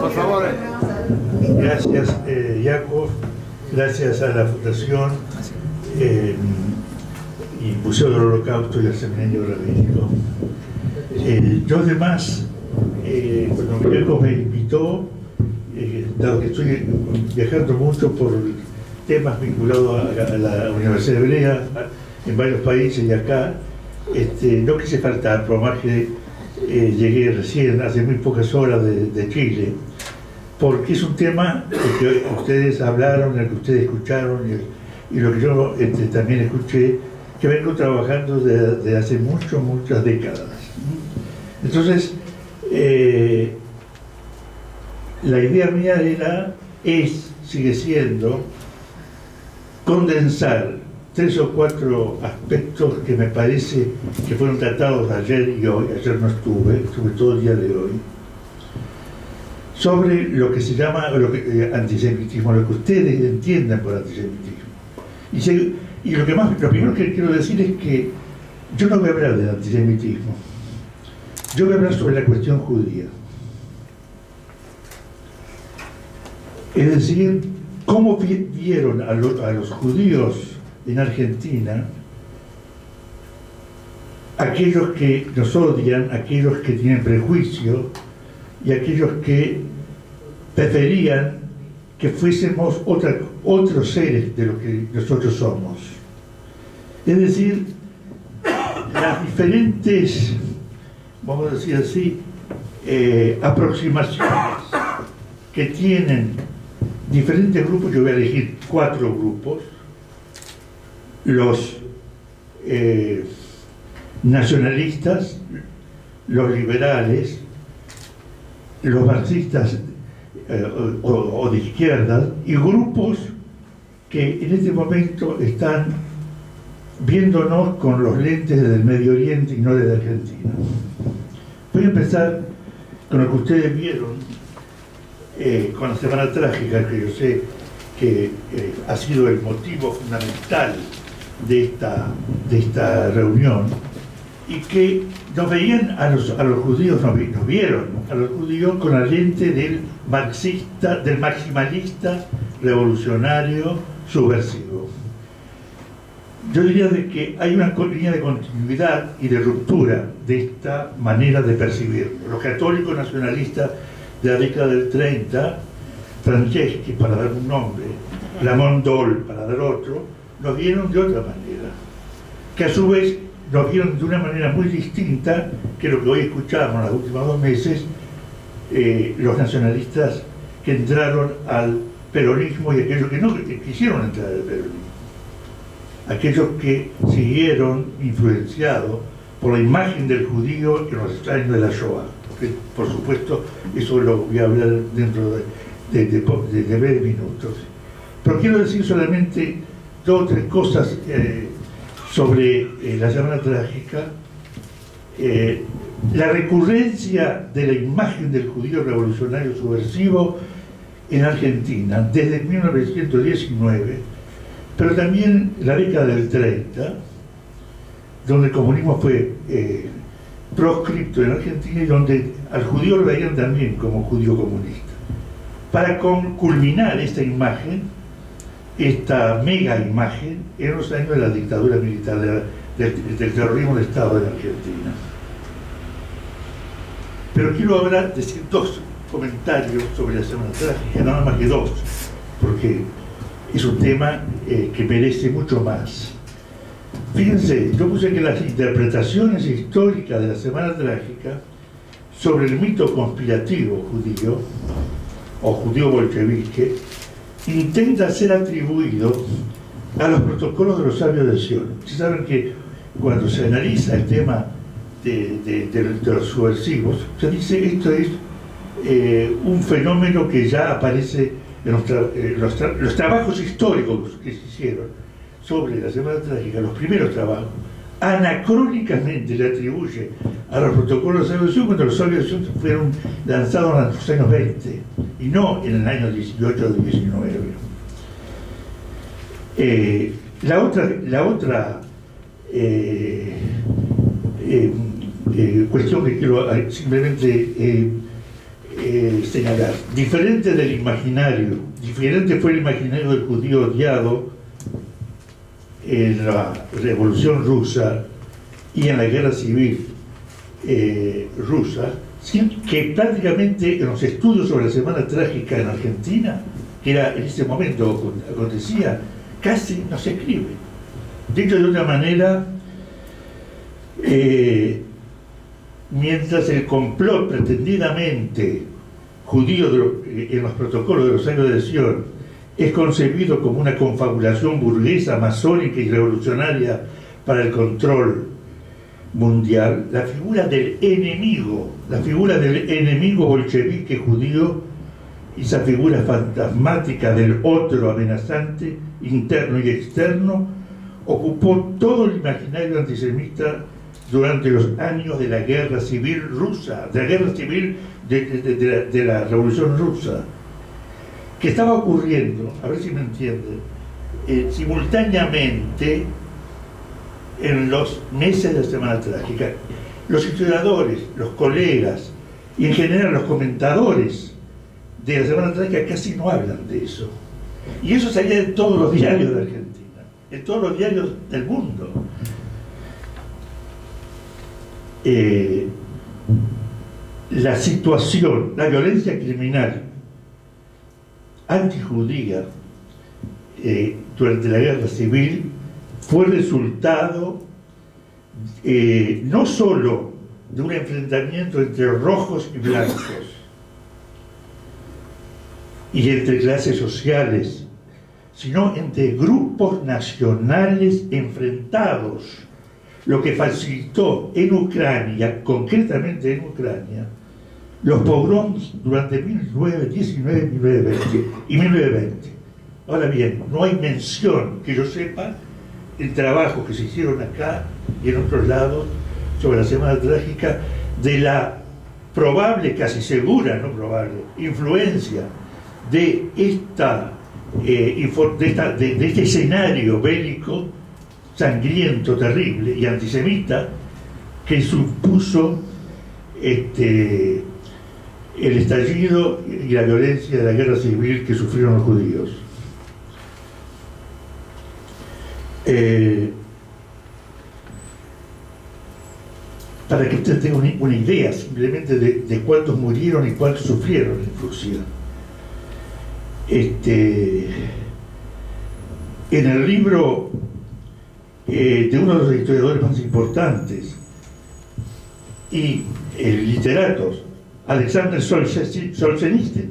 Por favor. Gracias, Jacob. Gracias a la Fundación y Museo del Holocausto y al Seminario Rabínico. Yo además, cuando Jacob me invitó, dado que estoy viajando mucho por temas vinculados a la Universidad Hebrea en varios países y acá, no quise faltar, por más que llegué recién, hace muy pocas horas de Chile, porque es un tema que ustedes hablaron, el que ustedes escucharon y lo que yo también escuché, que vengo trabajando desde hace muchas décadas. Entonces, la idea mía sigue siendo condensar 3 o 4 aspectos que me parece que fueron tratados ayer y hoy. Ayer no estuve todo el día de hoy, sobre lo que se llama antisemitismo, lo que ustedes entiendan por antisemitismo. Y lo primero que quiero decir es que yo no voy a hablar del antisemitismo, yo voy a hablar sobre la cuestión judía. Es decir, cómo vieron a los judíos en Argentina, aquellos que nos odian, aquellos que tienen prejuicio y aquellos que preferían que fuésemos otros seres de lo que nosotros somos. Es decir, las diferentes, vamos a decir así, aproximaciones que tienen diferentes grupos. Yo voy a elegir 4 grupos: los nacionalistas, los liberales, los marxistas o de izquierda, y grupos que en este momento están viéndonos con los lentes del Medio Oriente y no desde Argentina. Voy a empezar con lo que ustedes vieron con la Semana Trágica, que yo sé que ha sido el motivo fundamental de esta reunión, y que nos veían a los judíos, nos vieron a los judíos con la lente del maximalista revolucionario subversivo. Yo diría de que hay una línea de continuidad y de ruptura de esta manera de percibirlo. Los católicos nacionalistas de la década del 30, Franceschi, para dar un nombre, Lamont Doll, para dar otro, nos vieron de otra manera, que a su vez nos vieron de una manera muy distinta que lo que hoy escuchamos en los últimos 2 meses, los nacionalistas que entraron al peronismo y aquellos que no quisieron entrar al peronismo, aquellos que siguieron influenciados por la imagen del judío en los años de la Shoah, porque por supuesto eso lo voy a hablar dentro de breves minutos. Pero quiero decir solamente 2 o 3 cosas sobre la Semana Trágica. La recurrencia de la imagen del judío revolucionario subversivo en Argentina desde 1919, pero también la década del 30, donde el comunismo fue proscripto en Argentina y donde al judío lo veían también como judío comunista. Para culminar esta imagen, esta mega imagen, en los años de la dictadura militar, del terrorismo de Estado en Argentina. Pero quiero decir 2 comentarios sobre la Semana Trágica, nada más que 2, porque es un tema que merece mucho más. Fíjense, yo puse que las interpretaciones históricas de la Semana Trágica sobre el mito conspirativo judío, o judío bolchevique, intenta ser atribuido a los protocolos de los sabios de Sion. Ustedes saben que cuando se analiza el tema de los subversivos, se dice esto es un fenómeno que ya aparece en los trabajos históricos que se hicieron sobre la Semana Trágica, los primeros trabajos, anacrónicamente le atribuye a los protocolos de salvación cuando los sabios de Sion fueron lanzados en los años 20 y no en el año 18 o 19. La otra cuestión que quiero simplemente señalar. Diferente del imaginario, diferente fue el imaginario del judío odiado en la Revolución Rusa y en la Guerra Civil rusa, que prácticamente en los estudios sobre la Semana Trágica en Argentina, que era en ese momento acontecía, casi no se escribe. Dicho de otra manera, mientras el complot pretendidamente judío en los protocolos de los años de Sion es concebido como una confabulación burguesa, masónica y revolucionaria para el control mundial, la figura del enemigo bolchevique judío, esa figura fantasmática del otro amenazante, interno y externo, ocupó todo el imaginario antisemita durante los años de la guerra civil rusa, de la guerra civil de la Revolución Rusa, que estaba ocurriendo, a ver si me entienden, simultáneamente en los meses de la Semana Trágica. Los historiadores, los colegas y en general los comentadores de la Semana Trágica casi no hablan de eso. Y eso salía en todos los diarios de Argentina, en todos los diarios del mundo. La situación, la violencia criminal antijudía durante la guerra civil fue resultado no solo de un enfrentamiento entre rojos y blancos y entre clases sociales, sino entre grupos nacionales enfrentados, lo que facilitó en Ucrania, concretamente en Ucrania, los pogroms durante 1919, 1920 y 1920. Ahora bien, no hay mención, que yo sepa, en trabajos que se hicieron acá y en otros lados sobre la Semana Trágica, de la probable, casi segura, no probable, influencia de este escenario bélico sangriento, terrible y antisemita que supuso el estallido y la violencia de la guerra civil que sufrieron los judíos. Para que usted tenga una idea simplemente de cuántos murieron y cuántos sufrieron en Rusia. En el libro de uno de los historiadores más importantes y literatos, Alexander Solzhenitsyn,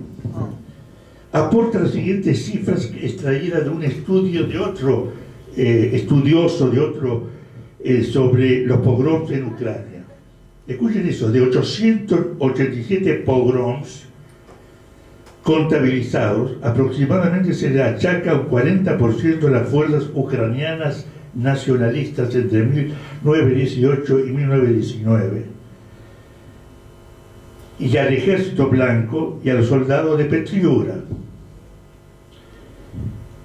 aporta las siguientes cifras extraídas de un estudio de otro estudioso, sobre los pogroms en Ucrania. Escuchen eso, de 887 pogroms contabilizados, aproximadamente se le achaca un 40% de las fuerzas ucranianas nacionalistas entre 1918 y 1919, y al ejército blanco y a los soldados de Petriura.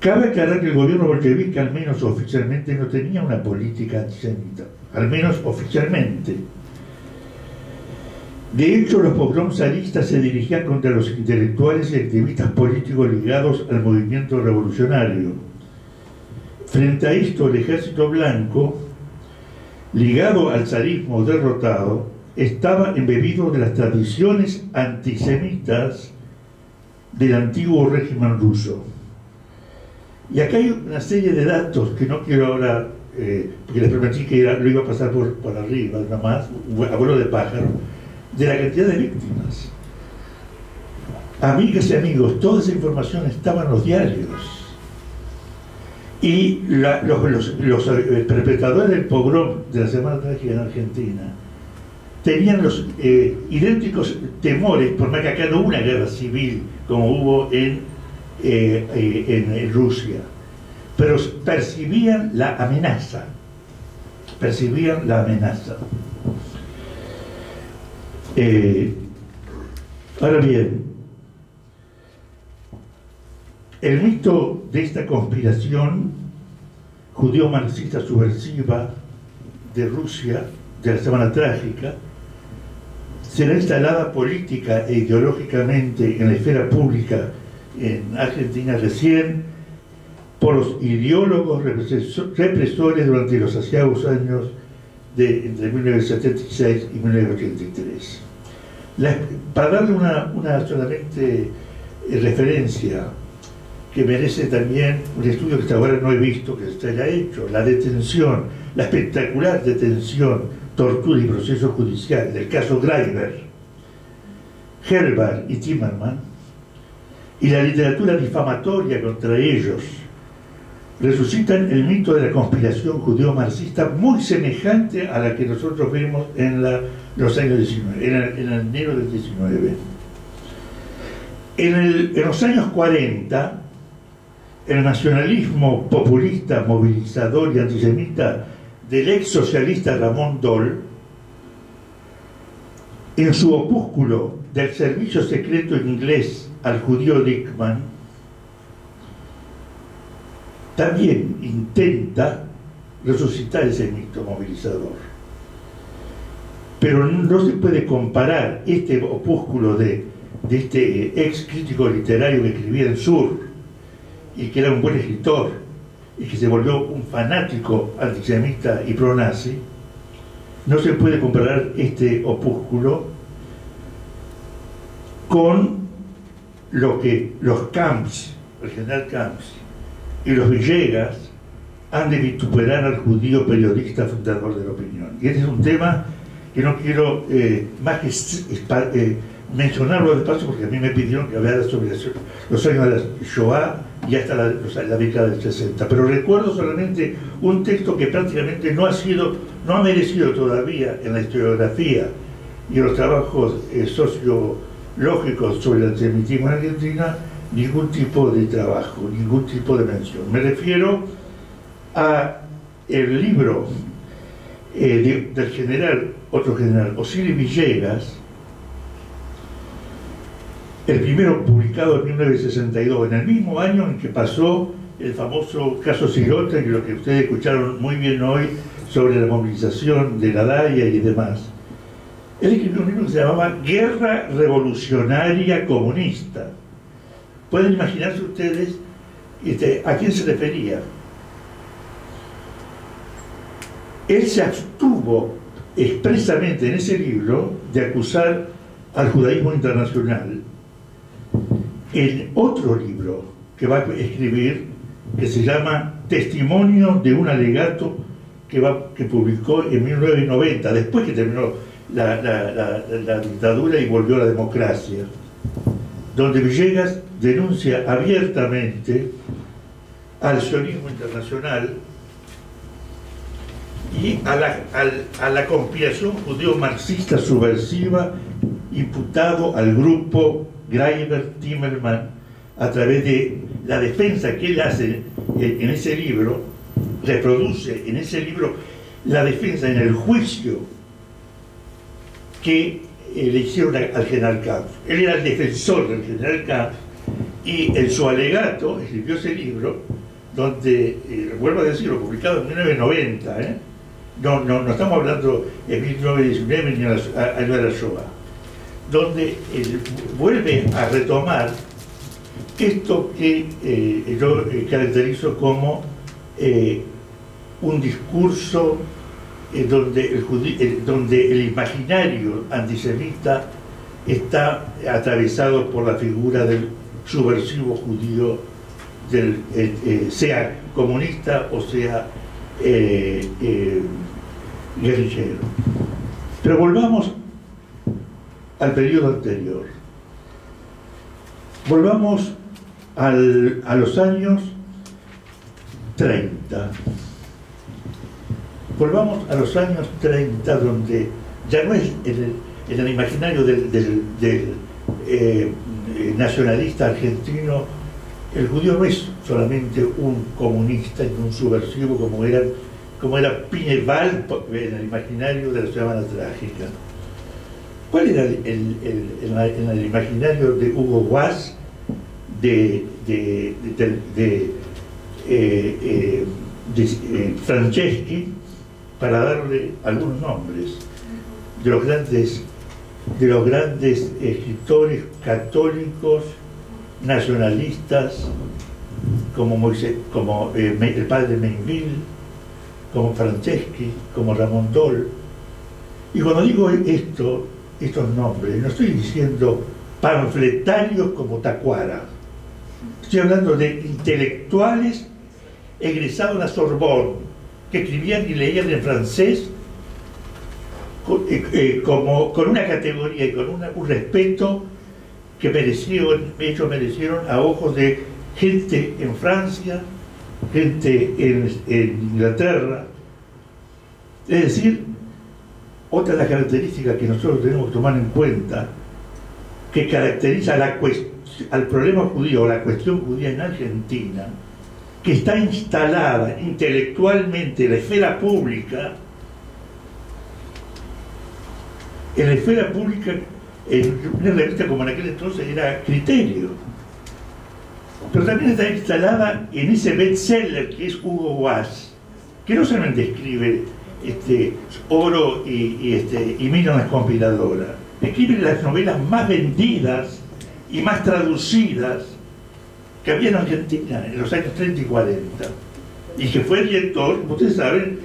Cabe aclarar que el gobierno bolchevique, al menos oficialmente, no tenía una política antisemita, al menos oficialmente. De hecho, los pogroms zaristas se dirigían contra los intelectuales y activistas políticos ligados al movimiento revolucionario. Frente a esto, el ejército blanco, ligado al zarismo derrotado, estaba embebido de las tradiciones antisemitas del antiguo régimen ruso. Y acá hay una serie de datos que no quiero ahora, porque les prometí que lo iba a pasar por arriba, nada más, a vuelo de pájaro, de la cantidad de víctimas. Amigas y amigos, toda esa información estaba en los diarios. Y los perpetradores del pogrom de la Semana Trágica en Argentina tenían los idénticos temores, por más que acá no hubo una guerra civil como hubo en Rusia, pero percibían la amenaza. Ahora bien, el mito de esta conspiración judío-marxista subversiva de Rusia, de la Semana Trágica, será instalada política e ideológicamente en la esfera pública en Argentina recién por los ideólogos represores durante los aciagos años entre 1976 y 1983. Para darle una solamente referencia que merece también un estudio que hasta ahora no he visto que se haya hecho, la detención, la espectacular detención, tortura y proceso judicial del caso Greiber, Herbar y Timmerman, y la literatura difamatoria contra ellos, resucitan el mito de la conspiración judeo-marxista muy semejante a la que nosotros vimos en los años 19, en enero del 19. En los años 40, el nacionalismo populista, movilizador y antisemita del ex socialista Ramón Doll, en su opúsculo del servicio secreto inglés al judío Dickman, también intenta resucitar ese mito movilizador. Pero no se puede comparar este opúsculo de este ex crítico literario que escribía en Sur y que era un buen escritor y que se volvió un fanático antisemita y pro-nazi. No se puede comparar este opúsculo con lo que los Camps, el general Camps y los Villegas han de vituperar al judío periodista fundador de la opinión. Y este es un tema que no quiero más que mencionarlo de paso, porque a mí me pidieron que hablara sobre los años de la Shoah y hasta la década del 60. Pero recuerdo solamente un texto que prácticamente no ha merecido todavía en la historiografía y en los trabajos sociológicos sobre el antisemitismo en Argentina ningún tipo de trabajo, ningún tipo de mención. Me refiero a el libro del otro general, Osiris Villegas, el primero publicado en 1962, en el mismo año en que pasó el famoso caso Sirota, y lo que ustedes escucharon muy bien hoy sobre la movilización de la DAIA y demás. Él escribió un libro que se llamaba Guerra Revolucionaria Comunista. Pueden imaginarse ustedes a quién se refería. Él se abstuvo expresamente en ese libro de acusar al judaísmo internacional. En otro libro que va a escribir, que se llama Testimonio de un alegato, que publicó en 1990, después que terminó la dictadura y volvió a la democracia, donde Villegas denuncia abiertamente al sionismo internacional y a la conspiración judeo-marxista subversiva imputado al grupo Greiber-Timmerman a través de la defensa que él hace en ese libro, reproduce en ese libro la defensa en el juicio que le hicieron al general Camps. Él era el defensor del general Camps y en su alegato escribió ese libro donde, vuelvo a decirlo, publicado en 1990, no estamos hablando de 1919 ni año de la Shoah, donde vuelve a retomar esto que yo caracterizo como un discurso donde el imaginario antisemita está atravesado por la figura del subversivo judío, sea comunista o sea guerrillero. Pero volvamos al periodo anterior. Volvamos a los años 30. Volvamos a los años 30, donde ya no es en el imaginario del nacionalista argentino, el judío no es solamente un comunista y un subversivo como era Pineval en el imaginario de la Semana Trágica. ¿Cuál era en el imaginario de Hugo Guas, de Franceschi, para darle algunos nombres de los grandes de los grandes escritores católicos nacionalistas como Moisés, como el padre Mainville, como Franceschi, como Ramón Dol. Y cuando digo estos nombres, no estoy diciendo panfletarios como Tacuara, estoy hablando de intelectuales egresados de la Sorbonne, que escribían y leían en francés con una categoría y con un respeto que ellos merecieron a ojos de gente en Francia, gente en Inglaterra. Es decir, otra de las características que nosotros tenemos que tomar en cuenta, que caracteriza al problema judío o la cuestión judía en Argentina, que está instalada intelectualmente en la esfera pública, en una revista como en aquel entonces era Criterio, pero también está instalada en ese bestseller que es Hugo Boss, que no solamente escribe Oro y Mira las conspiradoras, escribe las novelas más vendidas y más traducidas que había en Argentina en los años 30 y 40, y que fue director, como ustedes saben,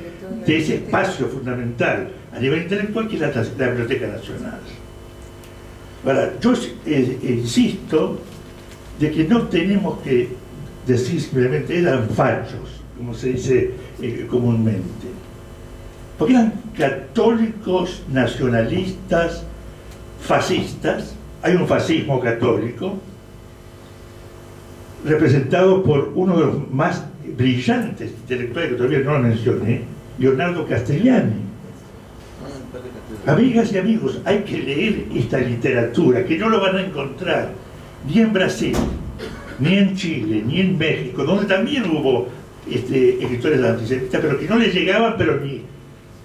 de ese espacio fundamental a nivel intelectual que es la Biblioteca Nacional. Ahora, yo insisto de que no tenemos que decir simplemente eran fachos, como se dice comúnmente, porque eran católicos nacionalistas fascistas. Hay un fascismo católico representado por uno de los más brillantes intelectuales que todavía no lo mencioné, Leonardo Castellani. Amigas y amigos, hay que leer esta literatura, que no lo van a encontrar ni en Brasil, ni en Chile, ni en México, donde también hubo escritores antisemitas, pero que no les llegaban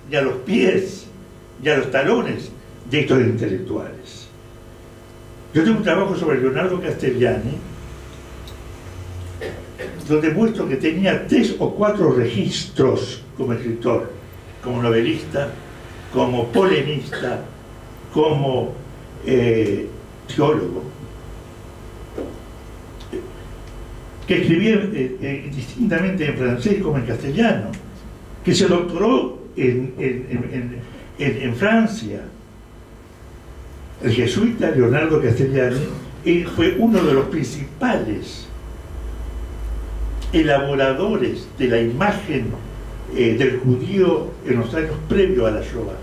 ni a los pies, ni a los talones de estos intelectuales. Yo tengo un trabajo sobre Leonardo Castellani, donde muestro que tenía 3 o 4 registros como escritor, como novelista, como polemista, como teólogo, que escribía distintamente en francés como en castellano, que se doctoró en Francia. El jesuita Leonardo Castellani fue uno de los principales elaboradores de la imagen del judío en los años previos a la Shoah,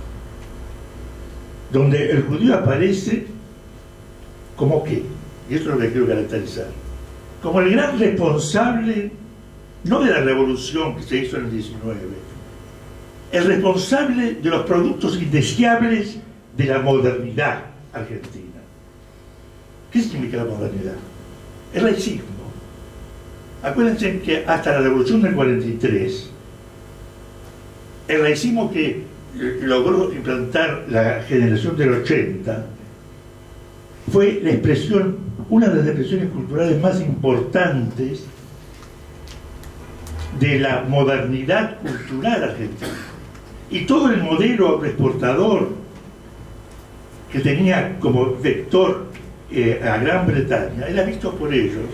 donde el judío aparece como ¿qué? Y eso es lo que quiero caracterizar, como el gran responsable, no de la revolución que se hizo en el 19, el responsable de los productos indeseables de la modernidad argentina. ¿Qué significa la modernidad? El laicismo. Acuérdense que hasta la revolución del 43, el laicismo que logró implantar la generación del 80 fue la expresión, una de las expresiones culturales más importantes de la modernidad cultural argentina. Y todo el modelo exportador que tenía como vector a Gran Bretaña era visto por ellos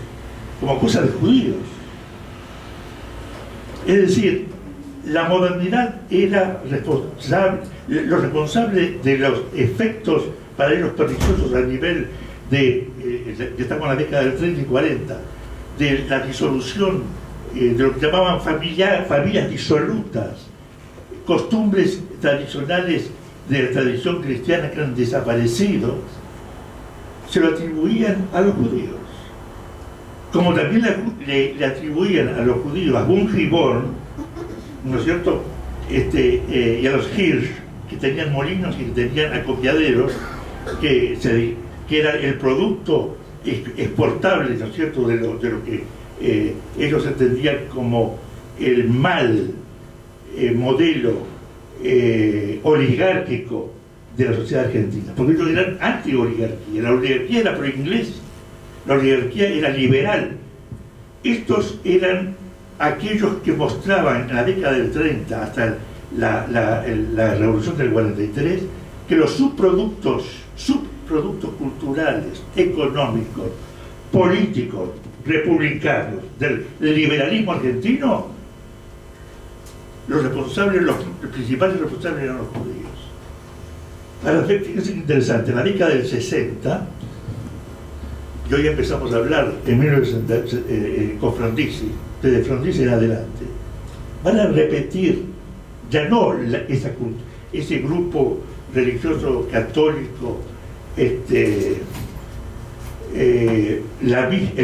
como cosa de judíos. Es decir, la modernidad era lo responsable de los efectos para ellos perniciosos a nivel de, que estamos en la década del 30 y 40, de la disolución de lo que llamaban familias disolutas, costumbres tradicionales de la tradición cristiana que han desaparecido, se lo atribuían a los judíos. Como también le atribuían a los judíos a Bungiborn, ¿no es cierto?, y a los Hirsch, que tenían molinos y que tenían acopiaderos, que era el producto exportable, ¿no es cierto?, de lo que ellos entendían como el mal modelo oligárquico de la sociedad argentina, porque ellos eran anti-oligarquía. La oligarquía era pro-inglés, la oligarquía era liberal. Estos eran aquellos que mostraban en la década del 30 hasta la revolución del 43 que los subproductos subproductos culturales, económicos, políticos, republicanos, del liberalismo argentino, los principales responsables eran los judíos. Ahora, fíjense qué interesante, en la década del 60, y hoy empezamos a hablar en 1960, con Frondizi, desde Frondizi en adelante, van a repetir, ya no ese grupo religioso católico, el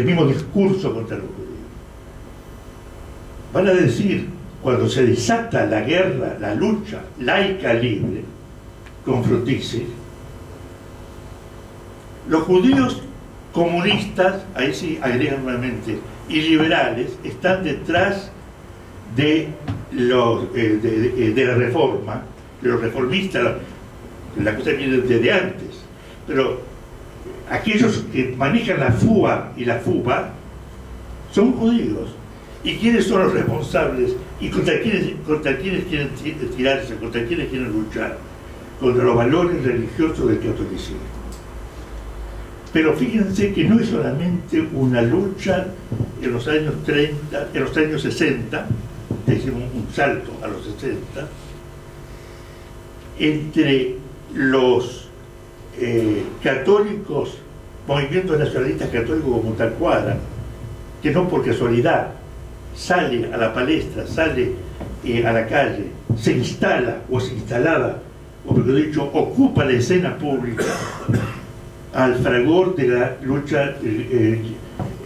mismo discurso contra los judíos. Van a decir, cuando se desata la guerra, la lucha laica libre, con Frondizi, los judíos comunistas, ahí sí agregan nuevamente, y liberales, están detrás de la reforma, de los reformistas. La cosa viene desde antes, pero aquellos que manejan la FUA y la FUBA son judíos. ¿Y quiénes son los responsables? ¿Y contra quiénes quieren tirarse? ¿Contra quiénes quieren luchar? Contra los valores religiosos del catolicismo. Pero fíjense que no es solamente una lucha en los años 30, en los años 60, decimos un salto a los 60, entre los católicos, movimientos nacionalistas católicos como Tacuara, que no por casualidad sale a la palestra, sale a la calle, se instala o se instalaba, o mejor dicho, ocupa la escena pública al fragor de la lucha,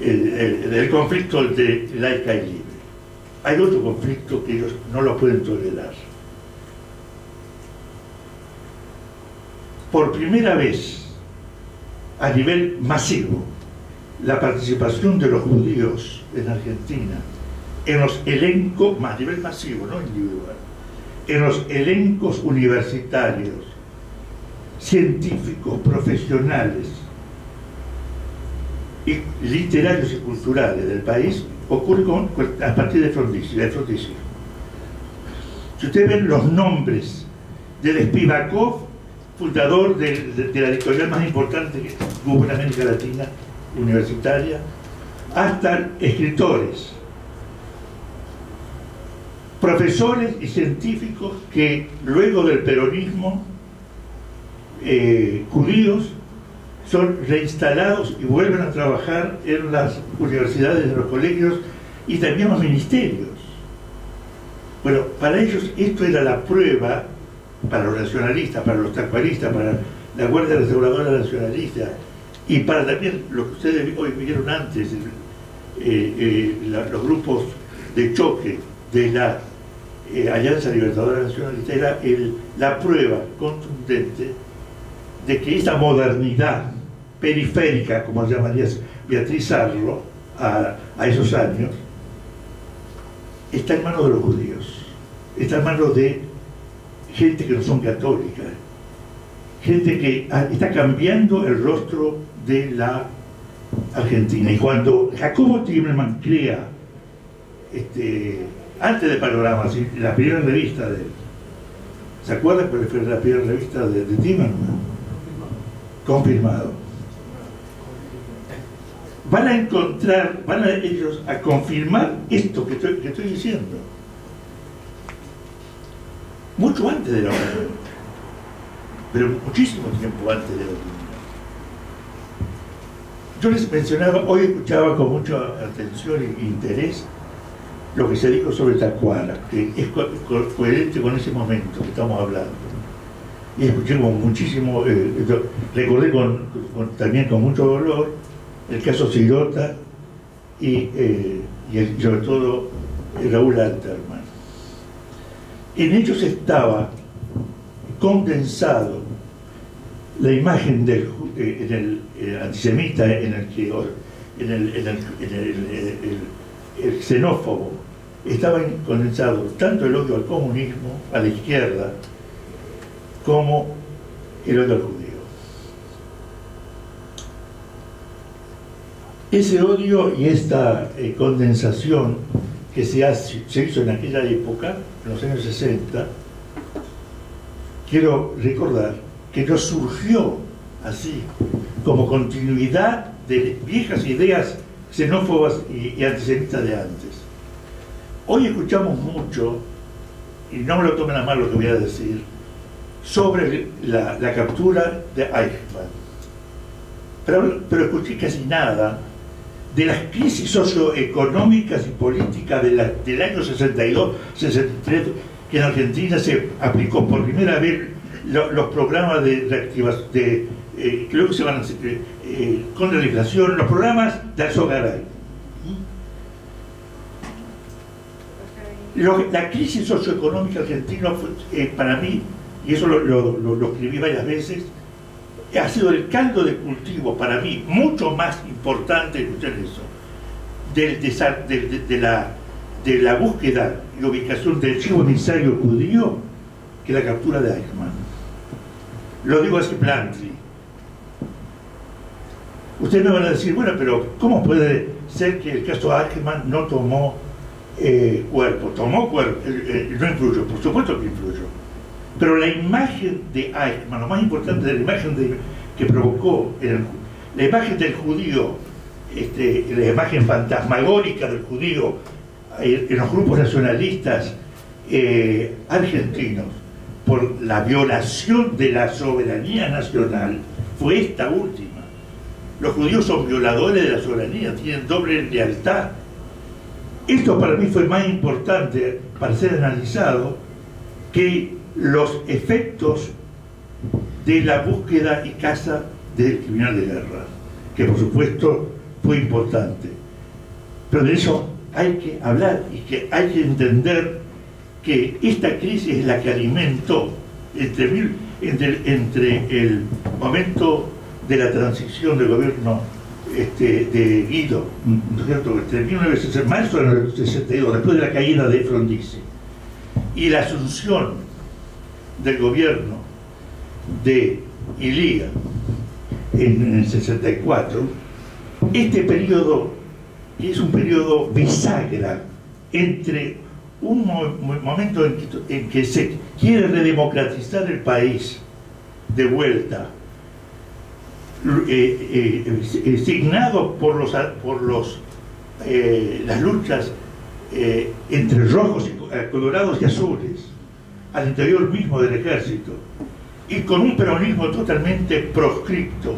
del conflicto de laica y libre. Hay otro conflicto que ellos no lo pueden tolerar. Por primera vez, a nivel masivo, la participación de los judíos en Argentina en los elencos, a nivel masivo, no individual, en los elencos universitarios, científicos, profesionales, y literarios y culturales del país, ocurre a partir de Frondizi. Si ustedes ven los nombres de Spivakov, fundador de la editorial más importante que hubo en América Latina, universitaria, hasta escritores, profesores y científicos que luego del peronismo, judíos, son reinstalados y vuelven a trabajar en las universidades, en los colegios y también en los ministerios. Bueno, para ellos esto era la prueba, para los nacionalistas, para los tacuaristas, para la Guardia Restauradora Nacionalista y para también lo que ustedes hoy vieron antes, los grupos de choque de la Alianza Libertadora Nacionalista, era la prueba contundente de que esta modernidad periférica, como llamaría Beatriz Arlo a esos años, está en manos de los judíos, está en manos de gente que no son católicas, gente que está cambiando el rostro de la Argentina. Y cuando Jacobo Timerman crea, antes de Panorama, la primera revista de él, ¿se acuerdan cuál fue la primera revista de Timerman? Confirmado. Van a encontrar, ellos a confirmar esto que estoy diciendo, mucho antes de la opinión, pero muchísimo tiempo antes de la opinión. Yo les mencionaba, hoy escuchaba con mucha atención e interés lo que se dijo sobre Tacuara, que es coherente con ese momento que estamos hablando. Y escuché con muchísimo, recordé también con mucho dolor el caso Sirota y sobre todo Raúl Alterman. En ellos estaba condensado la imagen del antisemita, el xenófobo, estaba condensado tanto el odio al comunismo, a la izquierda, como el odio al judío. Ese odio y esta condensación que se hizo en aquella época, en los años 60, quiero recordar que no surgió así, como continuidad de viejas ideas xenófobas y antisemitas de antes. Hoy escuchamos mucho, y no me lo tomen a mal lo que voy a decir, sobre la captura de Eichmann. Pero escuché casi nada de las crisis socioeconómicas y políticas del año 62, 63, que en Argentina se aplicó por primera vez los programas de reactivación, creo que se van a hacer, con la legislación, los programas de Alzogaray. La crisis socioeconómica argentina fue, para mí, y eso lo escribí varias veces, ha sido el caldo de cultivo para mí mucho más importante, escuchen eso, de la búsqueda y ubicación del chivo emisario judío que la captura de Eichmann. Lo digo así bluntly. Ustedes me van a decir, bueno, pero ¿cómo puede ser que el caso Eichmann no tomó cuerpo? Tomó cuerpo, no influyó, por supuesto que influyó. Pero la imagen de Eichmann, lo más importante de la imagen que provocó, la imagen del judío, la imagen fantasmagórica del judío en los grupos nacionalistas argentinos, por la violación de la soberanía nacional, fue esta última. Los judíos son violadores de la soberanía, tienen doble lealtad. Esto para mí fue más importante para ser analizado que los efectos de la búsqueda y caza del criminal de guerra, que por supuesto fue importante. Pero de eso hay que hablar y que hay que entender que esta crisis es la que alimentó entre el momento de la transición del gobierno de Guido, ¿no es cierto?, entre 1960, marzo de 1962, después de la caída de Frondizi, y la asunción del gobierno de Ilía en el 64, este periodo es un periodo bisagra entre un momento en que se quiere redemocratizar el país de vuelta, signado por las luchas entre rojos, colorados y azules al interior mismo del ejército, y con un peronismo totalmente proscripto,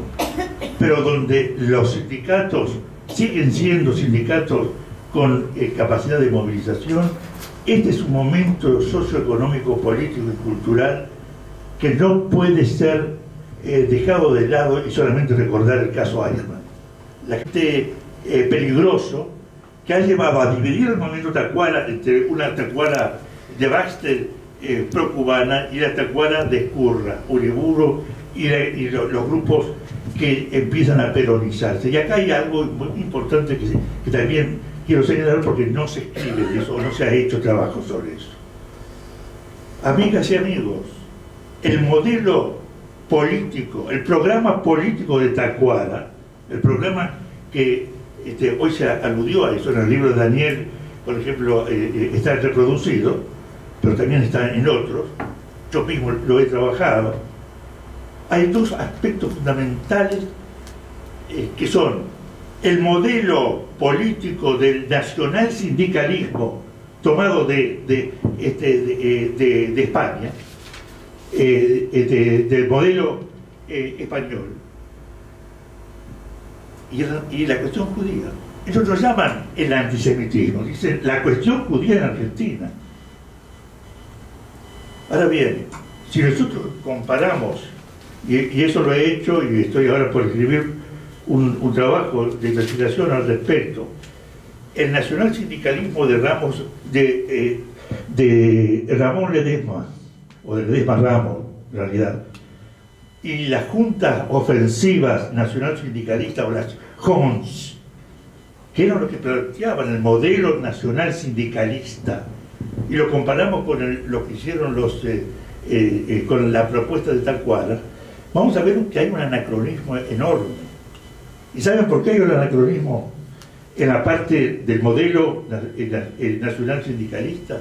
pero donde los sindicatos siguen siendo sindicatos con capacidad de movilización. Este es un momento socioeconómico, político y cultural que no puede ser dejado de lado y solamente recordar el caso Eichmann. La gente peligroso que ha llevado a dividir el movimiento tacuara entre una tacuara de Baxter pro-cubana y la tacuara de Escurra, Uriburu y los grupos que empiezan a peronizarse. Y acá hay algo muy importante que también quiero señalar, porque no se escribe de eso, no se ha hecho trabajo sobre eso. Amigas y amigos, el modelo político, el programa político de Tacuara, el programa que hoy se aludió a eso en el libro de Daniel, por ejemplo, está reproducido, pero también está en otros, yo mismo lo he trabajado. Hay dos aspectos fundamentales que son el modelo político del nacional sindicalismo tomado de España, del modelo español, y la cuestión judía. Ellos lo llaman el antisemitismo, dicen la cuestión judía en Argentina. Ahora bien, si nosotros comparamos, y eso lo he hecho y estoy ahora por escribir un trabajo de investigación al respecto, el nacional sindicalismo de Ramón Ledesma, o de Ledesma Ramos, en realidad, y las juntas ofensivas nacional sindicalistas, o las JONS, que eran los que planteaban el modelo nacional sindicalista, y lo comparamos con lo que hicieron con la propuesta de Tacuara, vamos a ver que hay un anacronismo enorme. ¿Y saben por qué hay un anacronismo en la parte del modelo nacional sindicalista?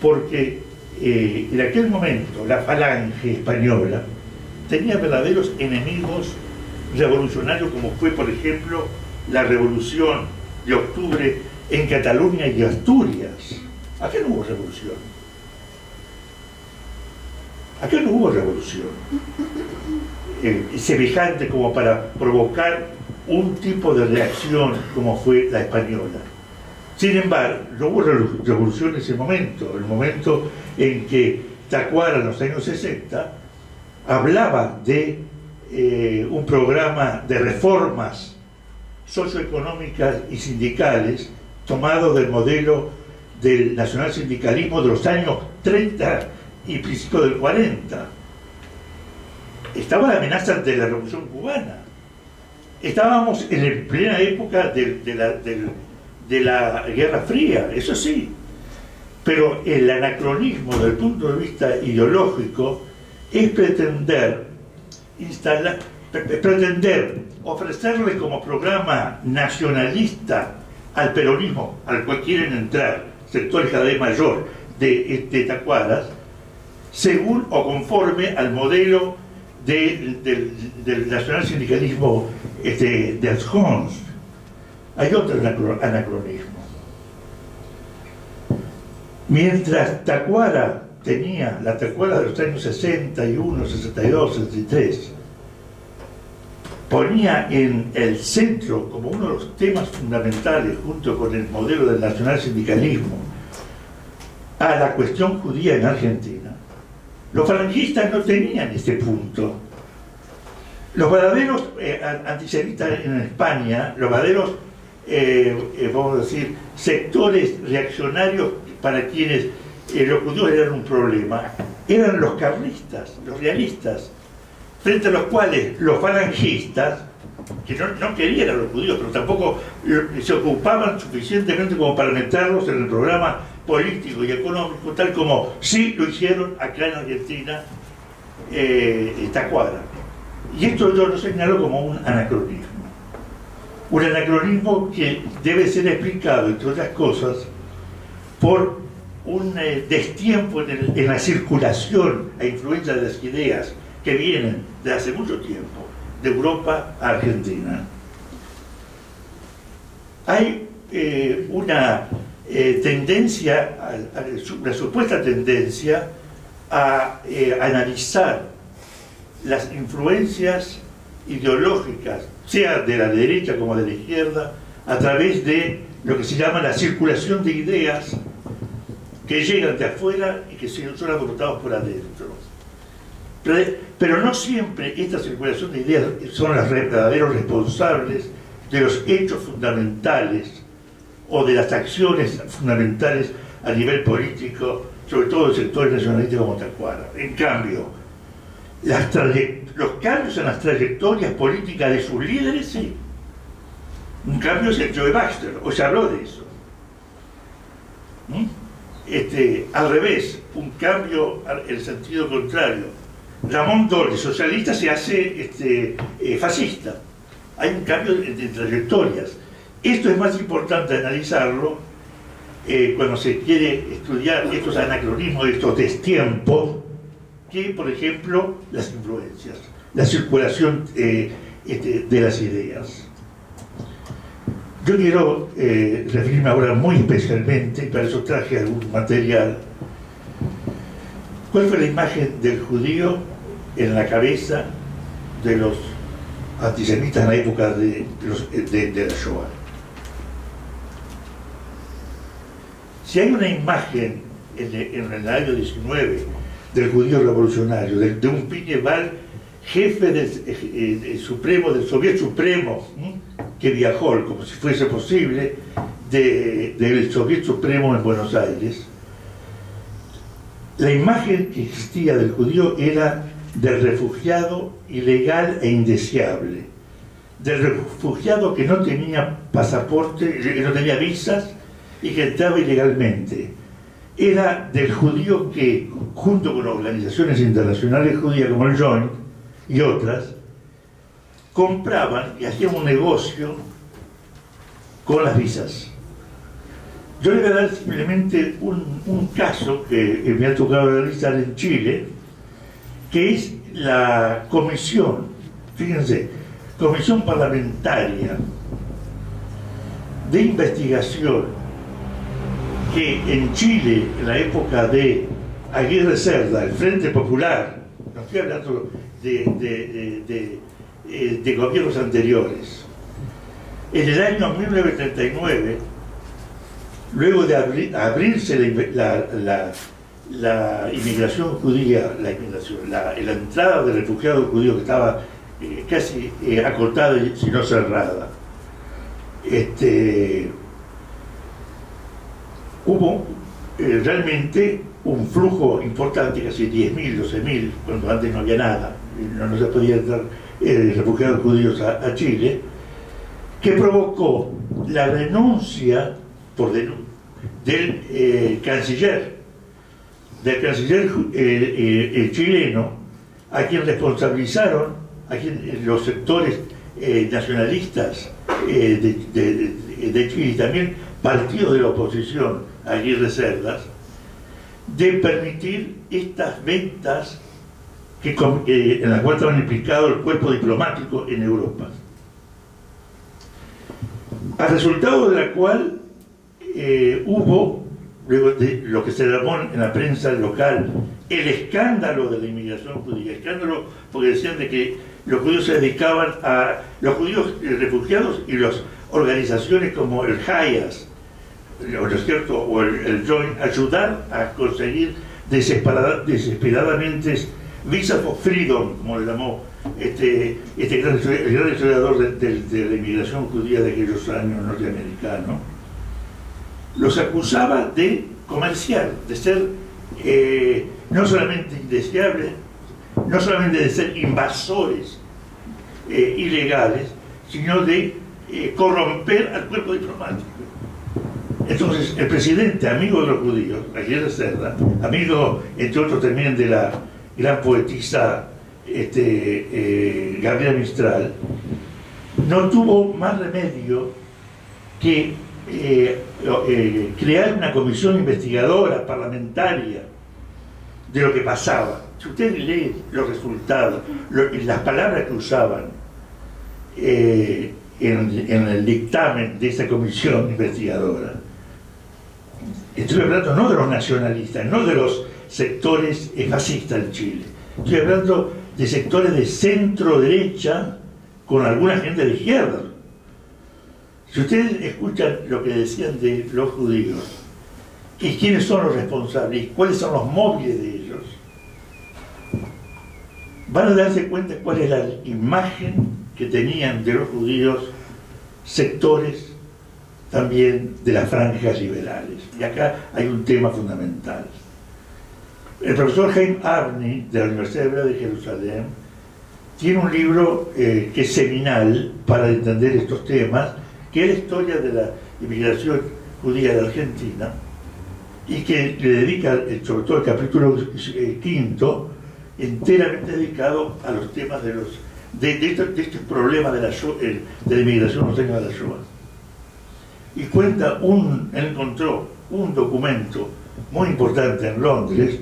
Porque en aquel momento la falange española tenía verdaderos enemigos revolucionarios, como fue, por ejemplo, la revolución de octubre en Cataluña y Asturias. Acá no hubo revolución. Acá no hubo revolución semejante como para provocar un tipo de reacción como fue la española. Sin embargo, no hubo revolución en ese momento, el momento en que Tacuara, en los años 60, hablaba de un programa de reformas socioeconómicas y sindicales tomado del modelo del nacionalsindicalismo de los años 30 y principios del 40. Estaba la amenaza de la Revolución Cubana. Estábamos en la plena época de la Guerra Fría, eso sí. Pero el anacronismo desde el punto de vista ideológico es pretender ofrecerle como programa nacionalista al peronismo, al cual quieren entrar sectores cada vez mayor de Tacuaras, según o conforme al modelo del nacionalsindicalismo de Alphonse. Hay otro anacronismo. Mientras Tacuara tenía, la Tacuara de los años 61, 62, 63, ponía en el centro, como uno de los temas fundamentales, junto con el modelo del nacionalsindicalismo, a la cuestión judía en Argentina, los falangistas no tenían ese punto. Los verdaderos antisemitas en España, los verdaderos, vamos a decir, sectores reaccionarios para quienes los judíos eran un problema, eran los carlistas, los realistas, frente a los cuales los falangistas, que no querían a los judíos, pero tampoco se ocupaban suficientemente como para meterlos en el programa político y económico, tal como sí lo hicieron acá en Argentina, Tacuara. Y esto yo lo señalo como un anacronismo. Un anacronismo que debe ser explicado, entre otras cosas, por un destiempo en la circulación e influencia de las ideas que vienen de hace mucho tiempo, de Europa a Argentina. Hay una tendencia, una supuesta tendencia a analizar las influencias ideológicas, sea de la derecha como de la izquierda, a través de lo que se llama la circulación de ideas que llegan de afuera y que son adoptados por adentro. Pero no siempre esta circulación de ideas son los verdaderos responsables de los hechos fundamentales o de las acciones fundamentales a nivel político, sobre todo del sector nacionalista como Tacuara. En cambio, los cambios en las trayectorias políticas de sus líderes, sí. Un cambio es el Joe Baxter, o se habló de eso. Al revés, un cambio en el sentido contrario. Ramón Dore, socialista, se hace fascista. Hay un cambio de trayectorias. Esto es más importante analizarlo cuando se quiere estudiar estos anacronismos, estos destiempos, que, por ejemplo, las influencias, la circulación de las ideas. Yo quiero referirme ahora muy especialmente, y para eso traje algún material. ¿Cuál fue la imagen del judío en la cabeza de los antisemitas en la época de la Shoah? Si hay una imagen en el año 19 del judío revolucionario, de un Piñeval, jefe del Supremo, del Soviet Supremo, que viajó, como si fuese posible, del Soviet Supremo en Buenos Aires, la imagen que existía del judío era del refugiado ilegal e indeseable, del refugiado que no tenía pasaporte, que no tenía visas y que entraba ilegalmente. Era del judío que, junto con organizaciones internacionales judías como el Joint y otras, compraban y hacían un negocio con las visas. Yo le voy a dar simplemente un caso que me ha tocado realizar en Chile, que es la comisión, fíjense, comisión parlamentaria de investigación que en Chile, en la época de Aguirre Cerda, el Frente Popular, no estoy hablando de gobiernos anteriores, en el año 1939, luego de abrirse la inmigración judía, la entrada de refugiados judíos que estaba casi acotada, si no cerrada, hubo realmente un flujo importante, casi 10.000, 12.000, cuando antes no había nada, no se podía entrar refugiados judíos a Chile, que provocó la renuncia del canciller chileno, a quien responsabilizaron, a quien los sectores nacionalistas de Chile y también partidos de la oposición, Aguirre Cerdas, de permitir estas ventas en las cuales estaban implicados el cuerpo diplomático en Europa. Al resultado de la cual hubo, luego de lo que se llamó en la prensa local, el escándalo de la inmigración judía. Escándalo porque decían de que los judíos se dedicaban a, los judíos refugiados y las organizaciones como el Hayas, ¿no es cierto?, o el Joint, ayudar a conseguir desesperadamente Visa for Freedom, como le llamó el gran historiador de la inmigración judía de aquellos años norteamericanos. Los acusaba de comerciar, de ser no solamente indeseables, no solamente de ser invasores ilegales, sino de corromper al cuerpo diplomático. Entonces, el presidente, amigo de los judíos, Aguirre Cerda, amigo, entre otros, también de la gran poetisa Gabriela Mistral, no tuvo más remedio que crear una comisión investigadora parlamentaria de lo que pasaba. Si usted lee los resultados, las palabras que usaban en el dictamen de esa comisión investigadora, estoy hablando no de los nacionalistas, no de los sectores fascistas en Chile, estoy hablando de sectores de centro-derecha con alguna gente de izquierda. Si ustedes escuchan lo que decían de los judíos y quiénes son los responsables y cuáles son los móviles de ellos, van a darse cuenta cuál es la imagen que tenían de los judíos sectores también de las franjas liberales. Y acá hay un tema fundamental. El profesor Haim Avni, de la Universidad Hebrea de Jerusalén, tiene un libro que es seminal para entender estos temas, que es la historia de la inmigración judía de Argentina, y que le dedica, sobre todo el capítulo quinto, enteramente dedicado a los temas de este problema de la inmigración en los años de la Shoah. Y cuenta, él encontró un documento muy importante en Londres,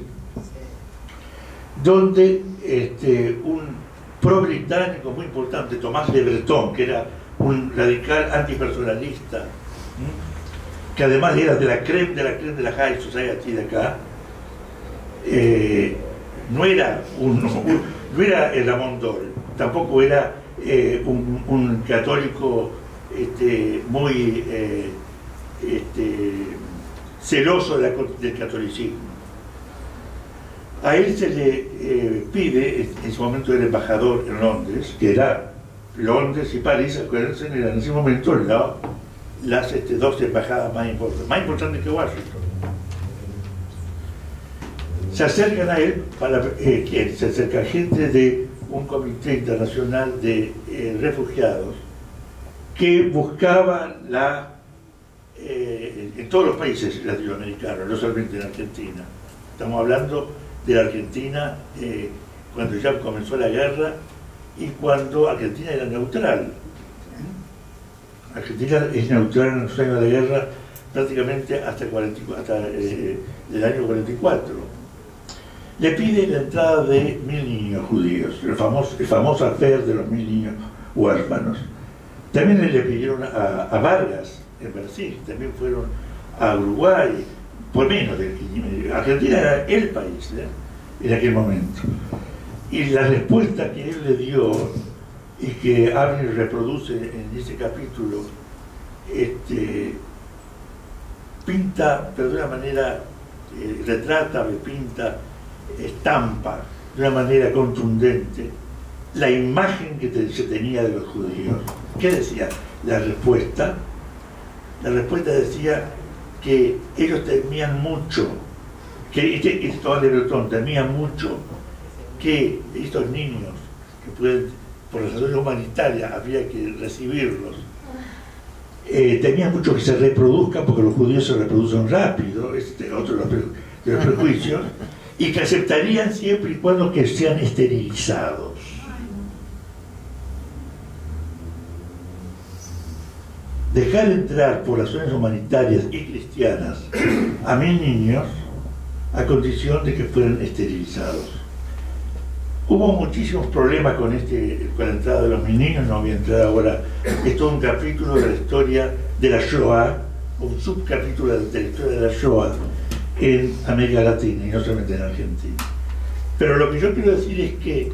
donde un pro-británico muy importante, Tomás Le Breton, que era un radical antipersonalista, que además era de la creme de la High Society de acá, no era el Amondol, tampoco era un católico muy celoso del catolicismo. A él se le pide, en ese momento era embajador en Londres, que era Londres y París, acuérdense, eran en ese momento las dos embajadas más importantes que Washington. Se acercan a él, se acerca gente de un comité internacional de refugiados que buscaba en todos los países latinoamericanos, no solamente en Argentina. Estamos hablando de la Argentina cuando ya comenzó la guerra y cuando Argentina era neutral. Argentina es neutral en los años de guerra prácticamente hasta el año 44. le pide la entrada de 1000 niños judíos, el famoso affair de los 1000 niños huérfanos. También le pidieron a Vargas en Brasil, también fueron a Uruguay, por menos de Argentina era el país en aquel momento. Y la respuesta que él le dio, y que Abner reproduce en ese capítulo, pinta, pero de una manera, retrata, pinta, estampa de una manera contundente la imagen que se tenía de los judíos. ¿Qué decía la respuesta? La respuesta decía que ellos temían mucho, que de Breton temía mucho que estos niños, que pueden, por razones humanitarias, habría que recibirlos, temían mucho que se reproduzcan, porque los judíos se reproducen rápido, otro de los prejuicios, y que aceptarían siempre y cuando que sean esterilizados. Dejar entrar por razones humanitarias y cristianas a 1000 niños a condición de que fueran esterilizados. Hubo muchísimos problemas con la entrada de los 1000 niños, no voy a entrar ahora, es todo un capítulo de la historia de la Shoah, un subcapítulo de la historia de la Shoah en América Latina y no solamente en Argentina. Pero lo que yo quiero decir es que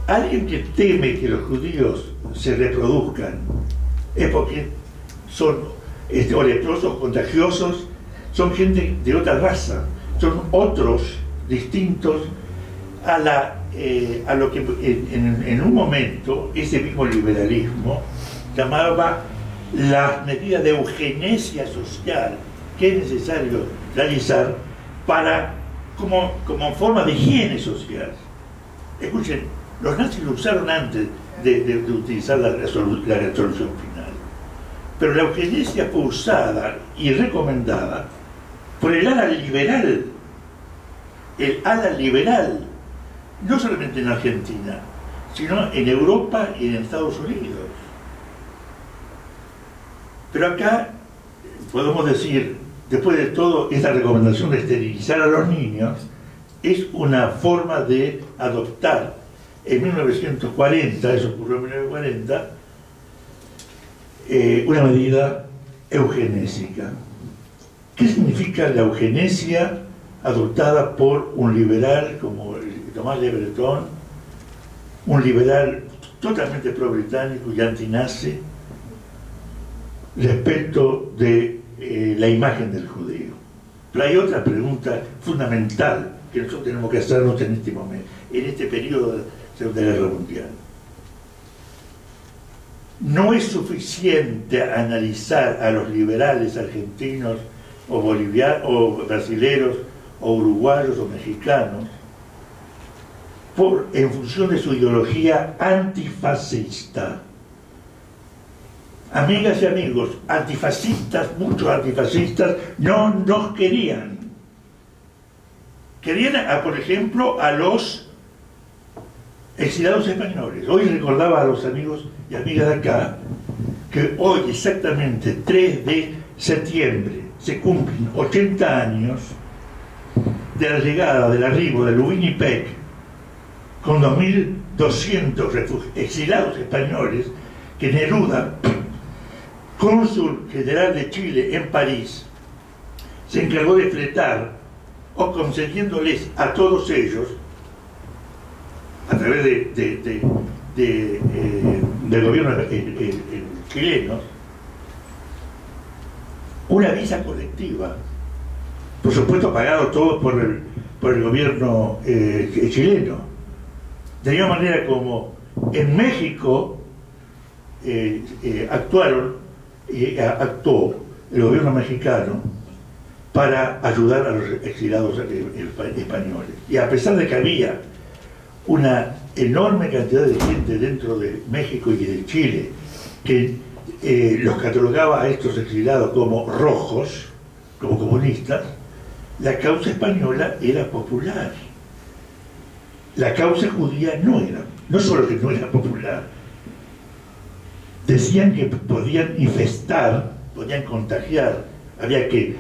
alguien que teme que los judíos se reproduzcan es porque son o leprosos, contagiosos, son gente de otra raza, son otros distintos a lo que en un momento ese mismo liberalismo llamaba las medidas de eugenesia social que es necesario realizar como forma de higiene social. Escuchen, los nazis lo usaron antes de utilizar la resolución final, pero la eugenesia fue usada y recomendada por el ala liberal, no solamente en Argentina, sino en Europa y en Estados Unidos. Pero acá podemos decir, después de todo, esta recomendación de esterilizar a los niños es una forma de adoptar en 1940, eso ocurrió en 1940, una medida eugenésica. ¿Qué significa la eugenesia adoptada por un liberal como Tomás Le Breton, un liberal totalmente pro-británico y antinazi respecto de la imagen del judío? Pero hay otra pregunta fundamental que nosotros tenemos que hacernos en este momento, en este periodo de Segunda Guerra Mundial. No es suficiente analizar a los liberales argentinos o bolivianos o brasileros o uruguayos o mexicanos en función de su ideología antifascista. Amigas y amigos, antifascistas, muchos antifascistas no nos querían. Querían, por ejemplo, a los exilados españoles. Hoy recordaba a los amigos y amigas de acá que hoy, exactamente 3 de septiembre, se cumplen 80 años de la llegada, del arribo de Winnipeg con 2.200 exilados españoles que Neruda, cónsul general de Chile en París, se encargó de fletar o concediéndoles a todos ellos, a través del gobierno chileno, una visa colectiva, por supuesto pagado todo por el gobierno chileno. De la misma manera como en México actuó el gobierno mexicano para ayudar a los exilados españoles. Y a pesar de que había una enorme cantidad de gente dentro de México y de Chile que los catalogaba a estos exilados como rojos, como comunistas, la causa española era popular. La causa judía no solo que no era popular, decían que podían infestar, podían contagiar, había que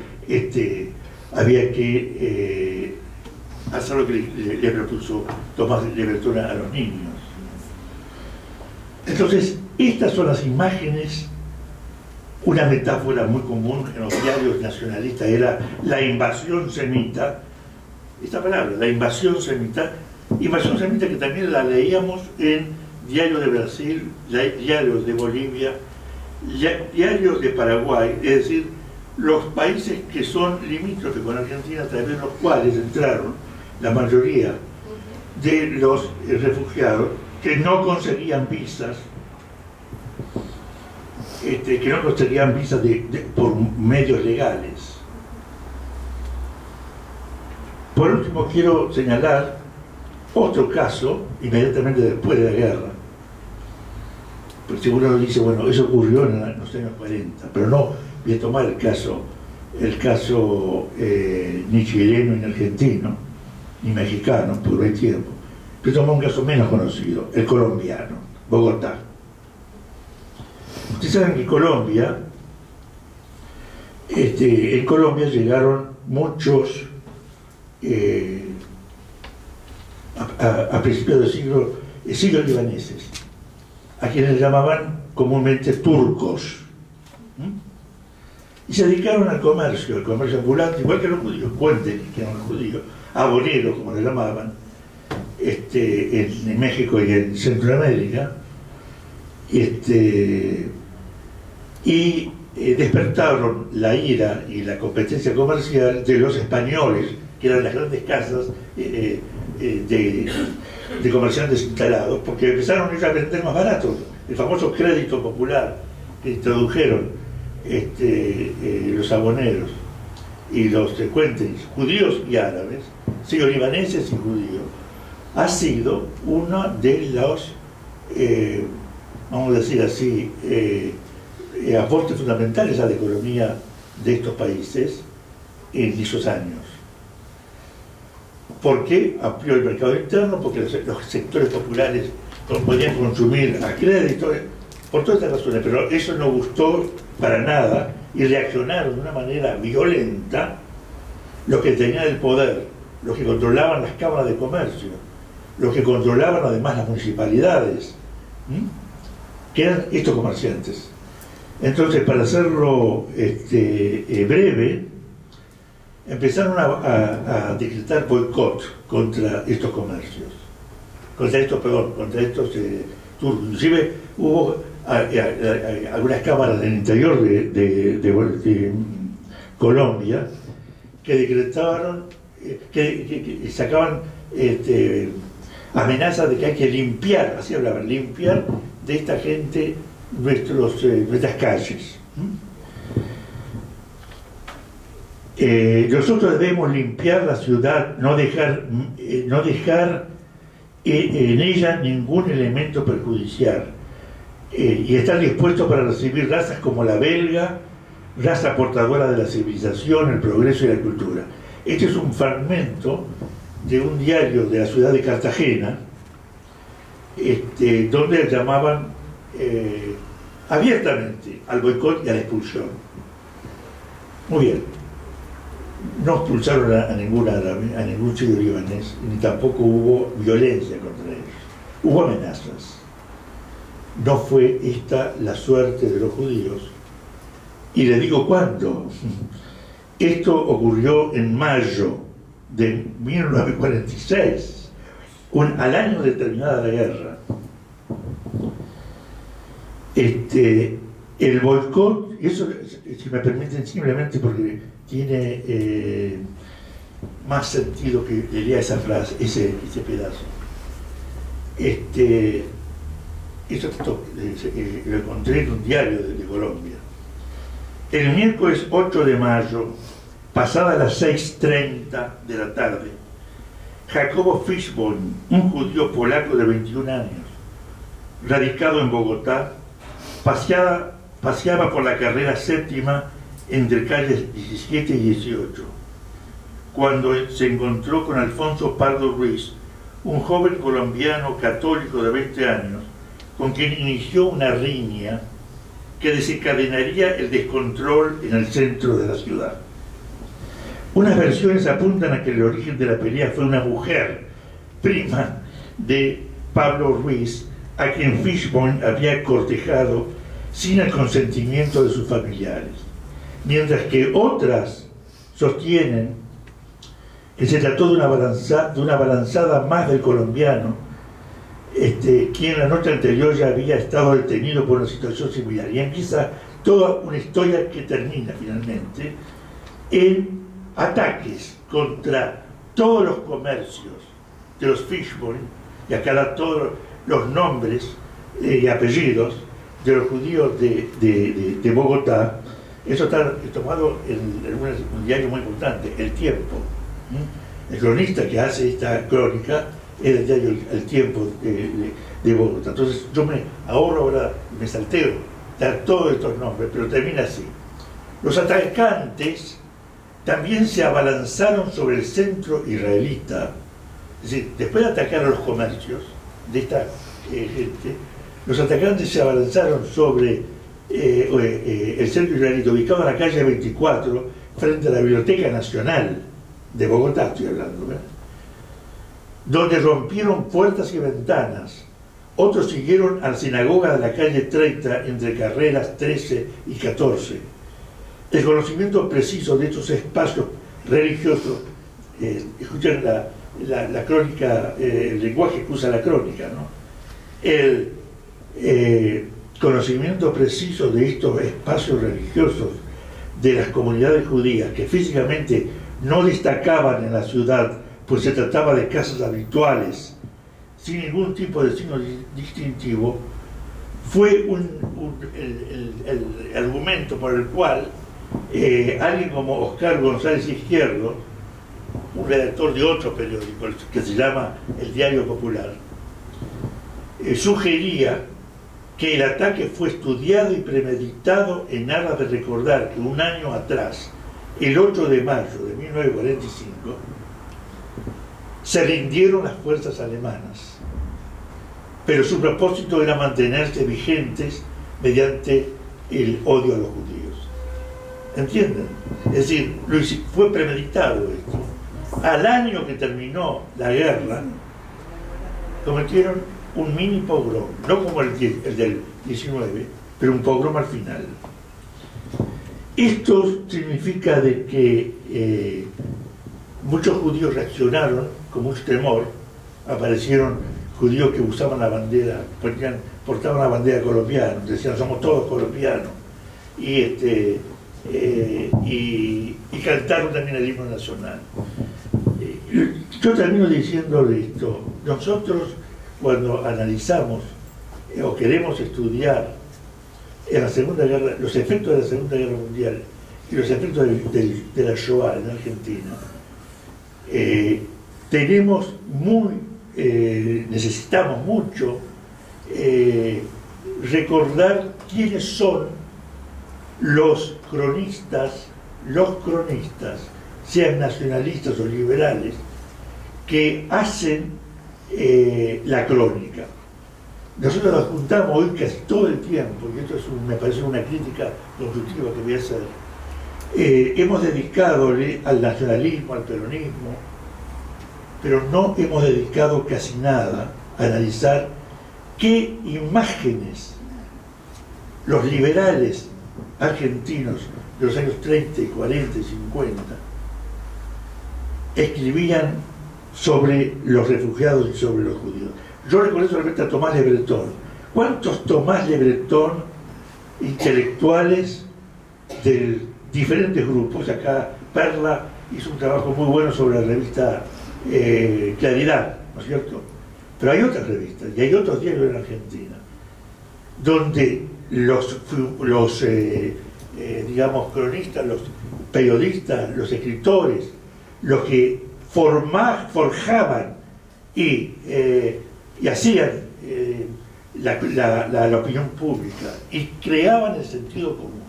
hacer lo que le propuso Tomás de Breton a los niños. Entonces, estas son las imágenes. Una metáfora muy común en los diarios nacionalistas era la invasión semita. Esta palabra, la invasión semita que también la leíamos en diarios de Brasil, diarios de Bolivia, diarios de Paraguay, es decir, los países que son limítrofes con Argentina, a través de los cuales entraron la mayoría de los refugiados que no conseguían visas, que no conseguían visas por medios legales. Por último, quiero señalar otro caso, inmediatamente después de la guerra, porque seguro uno dice, bueno, eso ocurrió en los años 40, pero no voy a tomar el caso ni chileno ni argentino, ni mexicano, por el tiempo, pero tomar un caso menos conocido, el colombiano, Bogotá. Ustedes saben que en Colombia llegaron muchos a principios del siglo libaneses, a quienes llamaban comúnmente turcos, y se dedicaron al comercio ambulante, igual que los judíos, cuenten que eran los judíos, aboneros, como le llamaban, en México y en Centroamérica, y despertaron la ira y la competencia comercial de los españoles, que eran las grandes casas de comerciantes instalados, porque empezaron a vender más barato. El famoso crédito popular que introdujeron los aboneros y los cuentes judíos y árabes, libaneses y judíos, ha sido uno de los, vamos a decir así, aportes fundamentales a la economía de estos países en esos años. ¿Por qué? Amplió el mercado interno, porque los sectores populares podían consumir a crédito, por todas estas razones, pero eso no gustó para nada y reaccionaron de una manera violenta los que tenían el poder, los que controlaban las cámaras de comercio, los que controlaban además las municipalidades, que eran estos comerciantes. Entonces, para hacerlo breve, empezaron a decretar boicot contra estos comercios, contra estos turcos. Inclusive hubo algunas cámaras del interior de Colombia que decretaron, que sacaban amenazas de que hay que limpiar, así hablaban, limpiar de esta gente nuestras calles. Nosotros debemos limpiar la ciudad, no dejar en ella ningún elemento perjudicial, y estar dispuestos para recibir razas como la belga, raza portadora de la civilización, el progreso y la cultura. Este es un fragmento de un diario de la ciudad de Cartagena, donde llamaban abiertamente al boicot y a la expulsión. Muy bien. No expulsaron a ningún árabe, a ningún chico libanés, ni tampoco hubo violencia contra ellos. Hubo amenazas. No fue esta la suerte de los judíos. Y le digo cuándo. Esto ocurrió en mayo de 1946, al año de terminada la guerra. El boicot, y eso, si me permiten, simplemente porque tiene más sentido que leía esa frase, ese pedazo. Esto lo encontré en un diario de Colombia. El miércoles 8 de mayo, pasada las 6:30 de la tarde, Jacobo Fishbone, un judío polaco de 21 años, radicado en Bogotá, paseaba por la carrera séptima entre calles 17 y 18, cuando se encontró con Alfonso Pardo Ruiz, un joven colombiano católico de 20 años, con quien inició una riña que desencadenaría el descontrol en el centro de la ciudad. Unas versiones apuntan a que el origen de la pelea fue una mujer, prima de Pablo Ruiz, a quien Fishburne había cortejado sin el consentimiento de sus familiares, mientras que otras sostienen que se trató de una balanzada más del colombiano, quien la noche anterior ya había estado detenido por una situación similar. Y empieza toda una historia que termina finalmente en ataques contra todos los comercios de los Fishburne, y acá da todos los nombres y apellidos de los judíos de Bogotá. Eso está tomado en un diario muy importante, El Tiempo. El cronista que hace esta crónica es el diario El Tiempo de Bogotá. Entonces yo me ahorro ahora, me salteo dar todos estos nombres, pero termina así. Los atacantes también se abalanzaron sobre el centro israelita, es decir, después de atacar a los comercios de esta gente, los atacantes se abalanzaron sobre el centro israelita, ubicado en la calle 24, frente a la Biblioteca Nacional de Bogotá, estoy hablando, ¿verdad?, donde rompieron puertas y ventanas. Otros siguieron a la sinagoga de la calle 30, entre carreras 13 y 14. El conocimiento preciso de estos espacios religiosos, escuchen la crónica, el lenguaje que usa la crónica, ¿no? El conocimiento preciso de estos espacios religiosos de las comunidades judías, que físicamente no destacaban en la ciudad, pues se trataba de casas habituales, sin ningún tipo de signo distintivo, fue el argumento por el cual alguien como Oscar González Izquierdo, un redactor de otro periódico que se llama El Diario Popular, sugería que el ataque fue estudiado y premeditado en aras de recordar que un año atrás, el 8 de mayo de 1945, se rindieron las fuerzas alemanas, pero su propósito era mantenerse vigentes mediante el odio a los judíos. ¿Entienden? Es decir, fue premeditado esto. Al año que terminó la guerra, cometieron un mini pogrom, no como el del 19, pero un pogrom al final. Esto significa de que muchos judíos reaccionaron con mucho temor. Aparecieron judíos que usaban la bandera, portaban la bandera colombiana, decían somos todos colombianos, y cantaron también el himno nacional. Yo termino diciéndole esto: nosotros, cuando analizamos o queremos estudiar en la Segunda Guerra, los efectos de la Segunda Guerra Mundial y los efectos de la Shoah en Argentina, necesitamos mucho recordar quiénes son los cronistas, sean nacionalistas o liberales, que hacen la crónica. Nosotros nos juntamos hoy casi todo el tiempo, y esto me parece una crítica constructiva que voy a hacer. Hemos dedicado al nacionalismo, al peronismo, pero no hemos dedicado casi nada a analizar qué imágenes los liberales argentinos de los años 30, 40 y 50 escribían sobre los refugiados y sobre los judíos. Yo recuerdo solamente a Tomás Le Breton. ¿Cuántos Tomás Le Breton intelectuales de diferentes grupos? Acá Perla hizo un trabajo muy bueno sobre la revista Claridad, ¿no es cierto? Pero hay otras revistas y hay otros diarios en Argentina donde los digamos, cronistas, los periodistas, los escritores, los que forjaban y hacían la opinión pública y creaban el sentido común,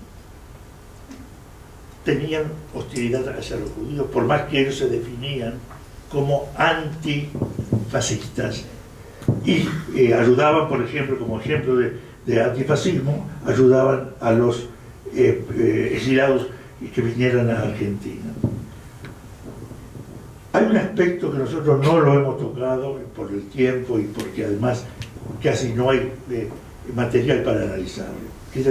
tenían hostilidad hacia los judíos, por más que ellos se definían como antifascistas, y ayudaban, por ejemplo, como ejemplo de antifascismo, ayudaban a los exiliados que vinieran a Argentina. Hay un aspecto que nosotros no lo hemos tocado por el tiempo y porque además casi no hay material para analizarlo, que es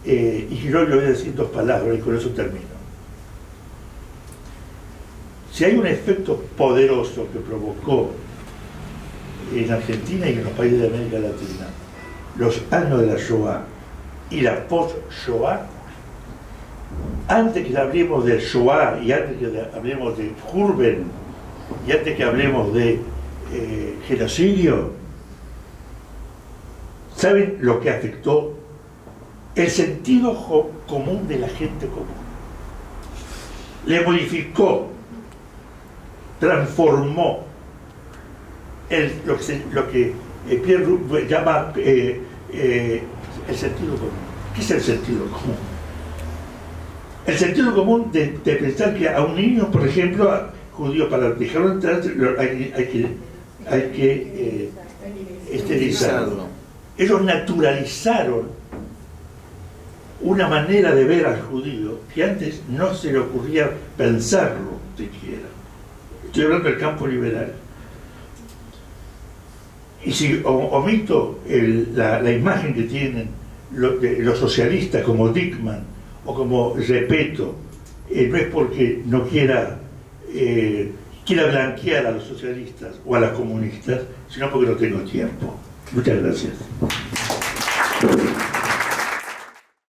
y yo le voy a decir en 2 palabras y con eso termino. Si hay un efecto poderoso que provocó en Argentina y en los países de América Latina los años de la Shoah y la post-Shoah, antes que hablemos del Shoah y antes que hablemos de Hurben y antes que hablemos de genocidio, ¿saben lo que afectó? El sentido común de la gente común. Le modificó, transformó lo que Pierre Roux llama el sentido común. ¿Qué es el sentido común? El sentido común de pensar que a un niño, por ejemplo, judío, para dejarlo entrar, hay que esterilizarlo. Ellos naturalizaron una manera de ver al judío que antes no se le ocurría pensarlo siquiera. Estoy hablando del campo liberal. Y si omito la imagen que tienen los socialistas como Dickmann o como Repetto, no es porque no quiera blanquear a los socialistas o a las comunistas, sino porque no tengo tiempo. Muchas gracias.